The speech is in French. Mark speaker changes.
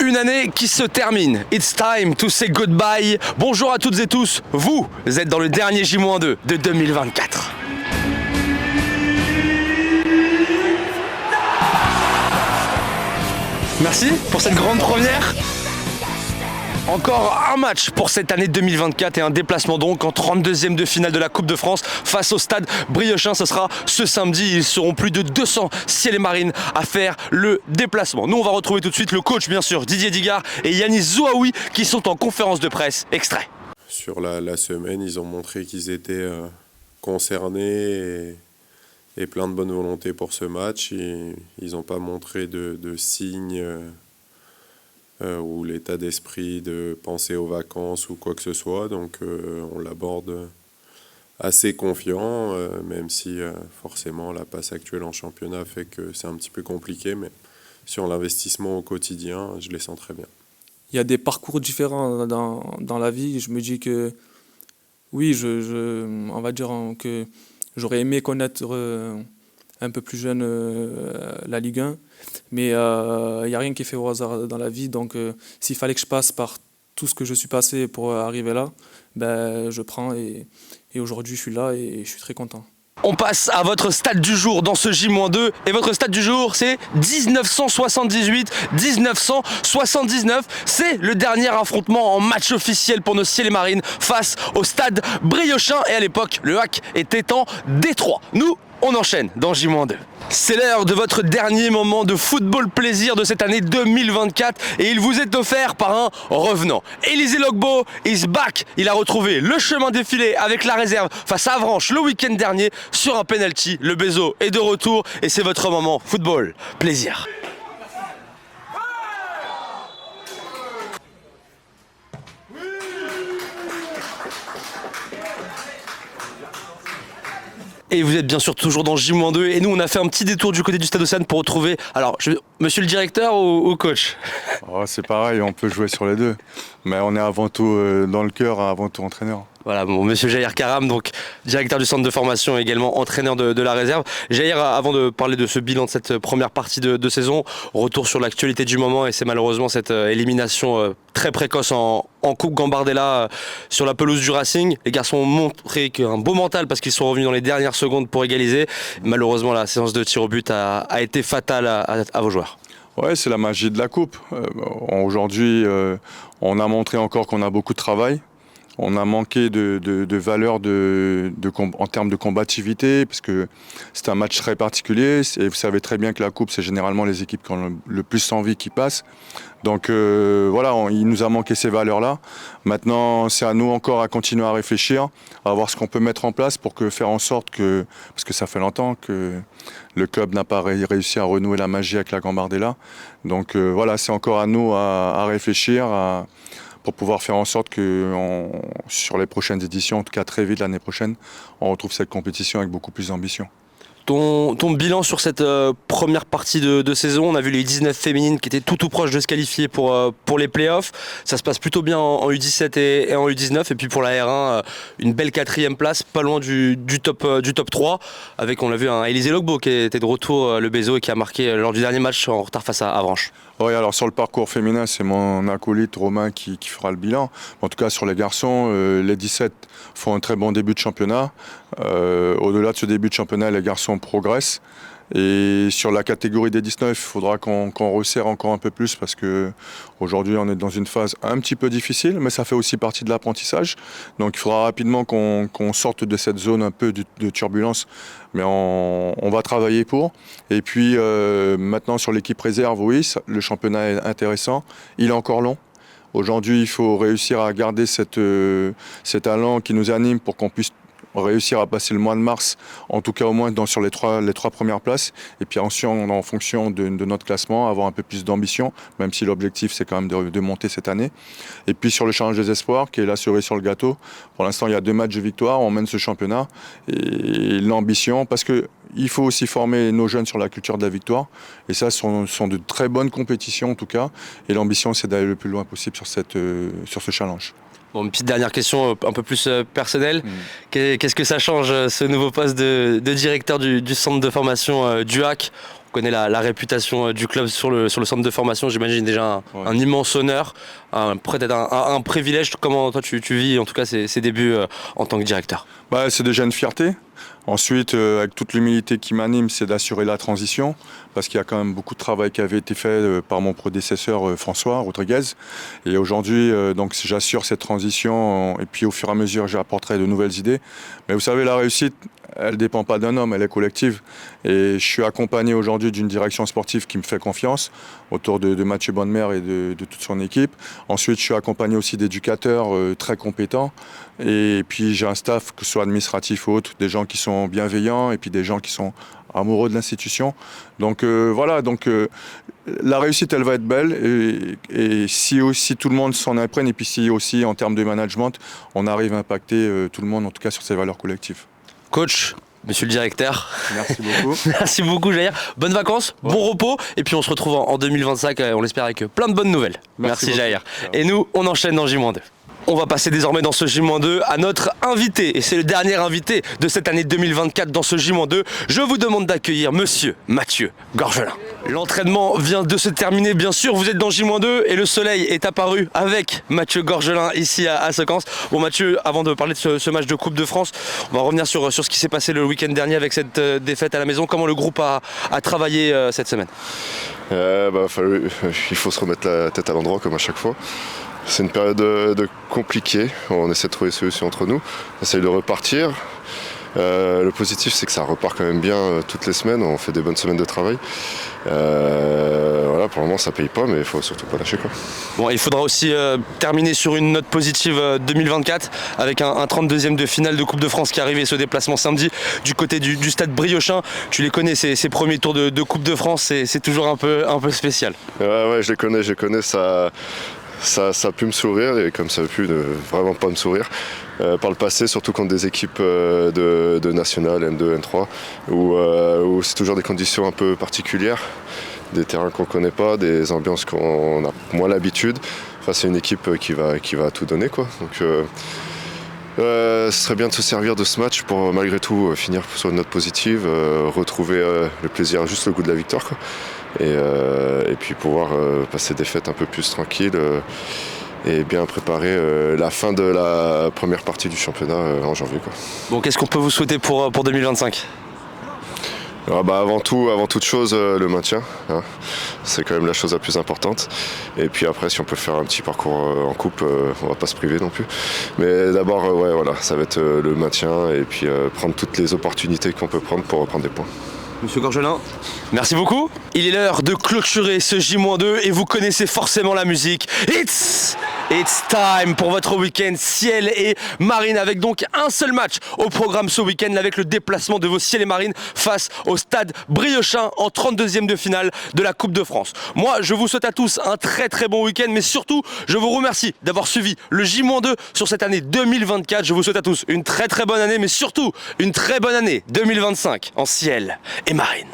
Speaker 1: Une année qui se termine. It's time to say goodbye. Bonjour à toutes et tous. Vous êtes dans le dernier J-2 de 2024. Merci pour cette grande première. Encore un match pour cette année 2024 et un déplacement donc en 32e de finale de la Coupe de France face au stade Briochin. Ce sera ce samedi. Ils seront plus de 200 Ciel et Marine à faire le déplacement. Nous, on va retrouver tout de suite le coach, bien sûr, Didier Digard et Yanis Zouaoui qui sont en conférence de presse. Extrait.
Speaker 2: Sur la semaine, ils ont montré qu'ils étaient concernés et plein de bonne volonté pour ce match. Ils n'ont pas montré de signes ou l'état d'esprit de penser aux vacances ou quoi que ce soit. Donc on l'aborde assez confiant, même si forcément la passe actuelle en championnat fait que c'est un petit peu compliqué. Mais sur l'investissement au quotidien, je les sens très bien.
Speaker 3: Il y a des parcours différents dans la vie. Je me dis que oui, on va dire que j'aurais aimé connaître un peu plus jeune la Ligue 1, mais il n'y a rien qui est fait au hasard dans la vie. Donc s'il fallait que je passe par tout ce que je suis passé pour arriver là, ben, je prends et aujourd'hui je suis là et je suis très content.
Speaker 1: On passe à votre stade du jour dans ce J-2 et votre stade du jour c'est 1978-1979. C'est le dernier affrontement en match officiel pour nos Ciel et Marines face au stade Briochin et à l'époque le HAC était en Détroit. Nous, on enchaîne dans J-2. C'est l'heure de votre dernier moment de football plaisir de cette année 2024 et il vous est offert par un revenant. Élisée Logbo is back. Il a retrouvé le chemin défilé avec la réserve face à Avranches le week-end dernier sur un penalty. Le Bézo est de retour et c'est votre moment football plaisir. Et vous êtes bien sûr toujours dans J-2 et nous on a fait un petit détour du côté du Stade Océane pour retrouver, alors monsieur le directeur ou coach?
Speaker 4: C'est pareil, on peut jouer sur les deux, mais on est avant tout dans le cœur, avant tout entraîneur.
Speaker 1: Voilà, bon, monsieur Jair Karam, donc directeur du centre de formation et également entraîneur de la réserve. Jair, avant de parler de ce bilan de cette première partie de saison, retour sur l'actualité du moment et c'est malheureusement cette élimination très précoce en Coupe Gambardella sur la pelouse du Racing. Les garçons ont montré un beau mental parce qu'ils sont revenus dans les dernières secondes pour égaliser. Malheureusement, la séance de tir au but a été fatale à vos joueurs.
Speaker 4: Ouais, c'est la magie de la Coupe. Aujourd'hui, on a montré encore qu'on a beaucoup de travail. On a manqué de valeur en termes de combativité, parce que c'est un match très particulier. Et vous savez très bien que la Coupe, c'est généralement les équipes qui ont le plus envie qui passent. Donc voilà, il nous a manqué ces valeurs-là. Maintenant, c'est à nous encore à continuer à réfléchir, à voir ce qu'on peut mettre en place pour faire en sorte que, parce que ça fait longtemps que le club n'a pas réussi à renouer la magie avec la Gambardella. Donc voilà, c'est encore à nous à réfléchir, pour pouvoir faire en sorte que sur les prochaines éditions, en tout cas très vite l'année prochaine, on retrouve cette compétition avec beaucoup plus d'ambition.
Speaker 1: Ton bilan sur cette première partie de saison, on a vu les 19 féminines qui étaient tout proches de se qualifier pour les playoffs. Ça se passe plutôt bien en U17 et en U19. Et puis pour la R1, une belle 4e place, pas loin du top 3, avec, on l'a vu, un Élisée Logbo qui était de retour, le Bézo, et qui a marqué lors du dernier match en retard face à Avranches.
Speaker 4: Oui, alors sur le parcours féminin, c'est mon acolyte Romain qui fera le bilan. En tout cas, sur les garçons, les 17 font un très bon début de championnat. Au-delà de ce début de championnat, les garçons progressent. Et sur la catégorie des 19, il faudra qu'on resserre encore un peu plus parce qu'aujourd'hui, on est dans une phase un petit peu difficile, mais ça fait aussi partie de l'apprentissage. Donc il faudra rapidement qu'on sorte de cette zone un peu de turbulence, mais on va travailler pour. Et puis maintenant, sur l'équipe réserve, oui, le championnat est intéressant. Il est encore long. Aujourd'hui, il faut réussir à garder cet allant qui nous anime pour qu'on puisse réussir à passer le mois de mars, en tout cas au moins sur les trois premières places, et puis ensuite en fonction de notre classement, avoir un peu plus d'ambition, même si l'objectif c'est quand même de monter cette année. Et puis sur le challenge des espoirs, qui est la cerise sur le gâteau, pour l'instant il y a 2 matchs de victoire, on mène ce championnat, et l'ambition, parce qu'il faut aussi former nos jeunes sur la culture de la victoire, et ça sont de très bonnes compétitions en tout cas, et l'ambition c'est d'aller le plus loin possible sur ce challenge.
Speaker 1: Bon, une petite dernière question un peu plus personnelle. Qu'est-ce que ça change, ce nouveau poste de directeur du centre de formation du HAC? connaît la réputation du club sur le centre de formation. J'imagine déjà un immense honneur, peut-être un privilège. Comment toi tu vis en tout cas ces débuts en tant que directeur?
Speaker 4: C'est déjà une fierté. Ensuite, avec toute l'humilité qui m'anime, c'est d'assurer la transition, parce qu'il y a quand même beaucoup de travail qui avait été fait par mon prédécesseur François Rodriguez. Et aujourd'hui, donc j'assure cette transition, et puis au fur et à mesure, j'apporterai de nouvelles idées. Mais vous savez, la réussite, elle ne dépend pas d'un homme, elle est collective. Et je suis accompagné aujourd'hui d'une direction sportive qui me fait confiance, autour de Mathieu Bonnemer et de toute son équipe. Ensuite, je suis accompagné aussi d'éducateurs très compétents. Et puis j'ai un staff, que ce soit administratif ou autre, des gens qui sont bienveillants et puis des gens qui sont amoureux de l'institution. Donc la réussite, elle va être belle. Et si aussi tout le monde s'en imprègne, et puis si aussi en termes de management, on arrive à impacter tout le monde, en tout cas sur ces valeurs collectives.
Speaker 1: Coach, monsieur le directeur.
Speaker 4: Merci beaucoup.
Speaker 1: Merci beaucoup Jair. Bonnes vacances, bon repos. Et puis on se retrouve en 2025, on l'espère, avec plein de bonnes nouvelles. Merci Jair. Et nous, on enchaîne dans J-2. On va passer désormais dans ce J-2 à notre invité. Et c'est le dernier invité de cette année 2024 dans ce J-2. Je vous demande d'accueillir monsieur Mathieu Gorgelin. L'entraînement vient de se terminer, bien sûr. Vous êtes dans J-2 et le soleil est apparu avec Mathieu Gorgelin ici à Secance. Bon Mathieu, avant de parler de ce match de Coupe de France, on va revenir sur ce qui s'est passé le week-end dernier avec cette défaite à la maison. Comment le groupe a travaillé cette semaine?
Speaker 5: Il faut se remettre la tête à l'endroit comme à chaque fois. C'est une période compliquée, on essaie de trouver des solutions entre nous, on essaie de repartir. Le positif, c'est que ça repart quand même bien toutes les semaines, on fait des bonnes semaines de travail. Pour le moment ça paye pas, mais il faut surtout pas lâcher, quoi.
Speaker 1: Bon, il faudra aussi terminer sur une note positive 2024 avec un 32e de finale de Coupe de France qui arrive et ce déplacement samedi du côté du stade Briochin. Tu les connais, ces premiers tours de Coupe de France, c'est toujours un peu spécial.
Speaker 5: Ouais, je les connais, ça a pu me sourire, et comme ça a pu ne vraiment pas me sourire par le passé, surtout contre des équipes de nationales, M2, M3, où c'est toujours des conditions un peu particulières, des terrains qu'on ne connaît pas, des ambiances qu'on a moins l'habitude. Enfin, c'est une équipe qui va tout donner, quoi. Donc, ce serait bien de se servir de ce match pour malgré tout finir sur une note positive, retrouver le plaisir, juste le goût de la victoire, quoi. Et puis pouvoir passer des fêtes un peu plus tranquilles et bien préparer la fin de la première partie du championnat en janvier, quoi.
Speaker 1: Bon, qu'est-ce qu'on peut vous souhaiter pour 2025 ?
Speaker 5: Avant toute chose, le maintien, hein. C'est quand même la chose la plus importante. Et puis après, si on peut faire un petit parcours en coupe, on va pas se priver non plus. Mais d'abord, ça va être le maintien et puis prendre toutes les opportunités qu'on peut prendre pour reprendre des points.
Speaker 1: Monsieur Gorgelin, merci beaucoup. Il est l'heure de clôturer ce J-2 et vous connaissez forcément la musique. It's time pour votre week-end ciel et marine, avec donc un seul match au programme ce week-end, avec le déplacement de vos ciel et marines face au stade Briochin en 32e de finale de la Coupe de France. Moi, je vous souhaite à tous un très très bon week-end, mais surtout, je vous remercie d'avoir suivi le J-2 sur cette année 2024. Je vous souhaite à tous une très très bonne année, mais surtout une très bonne année 2025 en ciel et marine.